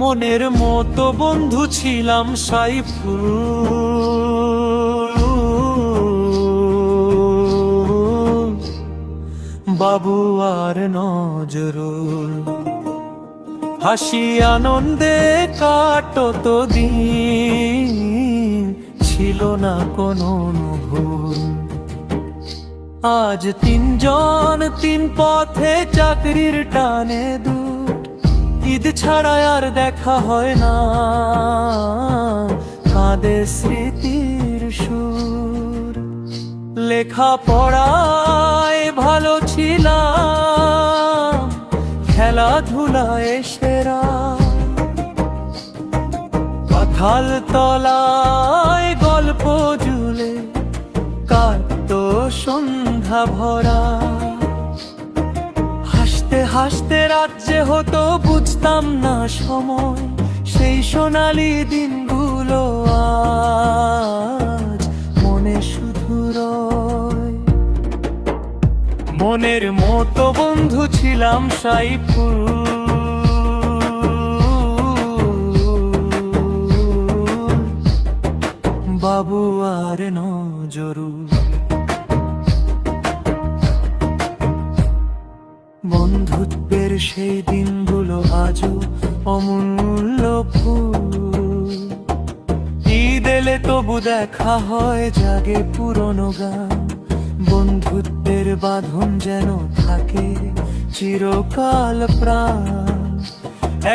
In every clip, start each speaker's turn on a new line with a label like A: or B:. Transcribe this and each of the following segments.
A: মনের মতো বন্ধু ছিলাম সাইফুল, বাবু আর নজরুল। হাসি আনন্দে কাটত দিন, ছিল না কোনো ভুল। আজ তিনজন তিন পথে, চাকরির টানে দূর। ঈদ ছাড়া আর দেখা হয় না, কাঁদে স্মৃতির সুর। লেখা পড়ায় ভালো ছিলাম, খেলাধুলায় সেরা। কাঁঠাল তলায় গল্প জুলে কাটতো সন্ধ্যা ভরা। হাসতে হাসতে রাত যে হতো বুঝতাম না সময়, সেই সোনালি দিনগুলো আজ মনে শুধু রয়। মনের মতো বন্ধু ছিলাম সাইফুল, বাবু আর নজরুল। বন্ধুত্বের সেই দিনগুলো আজও অমূল্য ফুল। ঈদ এলে তবু দেখা হয়, জাগে পুরনো গান। বন্ধুত্বের বাঁধন যেন থাকে চিরকাল প্রাণ।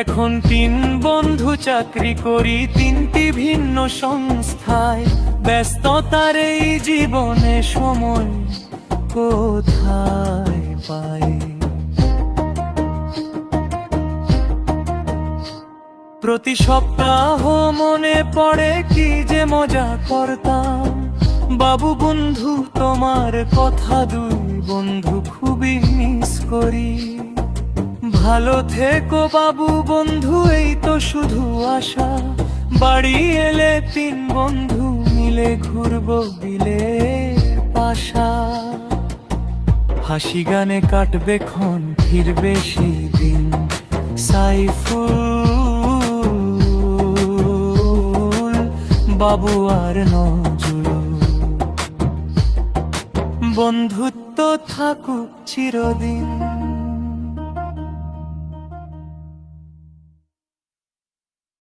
A: এখন তিন বন্ধু চাকরি করি তিনটি ভিন্ন সংস্থায়। ব্যস্ততার এই জীবনে সময় কোথায় পাই? প্রতি সপ্তাহ মনে পড়ে কি যে মজা করতাম। বাবু বন্ধু তোমার কথা, দুই বন্ধু খুবই মিস করি। ভালো থেকো বাবু বন্ধু, এই তো শুধু আশা। বাড়ি এলে তিন বন্ধু মিলে ঘুরবো বিলের পাশা। হাসি গানে কাটবে ক্ষণ, ফিরবে সেই দিন। সাইফুল, বাবু আর নজরুল, বন্ধুত্ব থাকুক চিরদিন।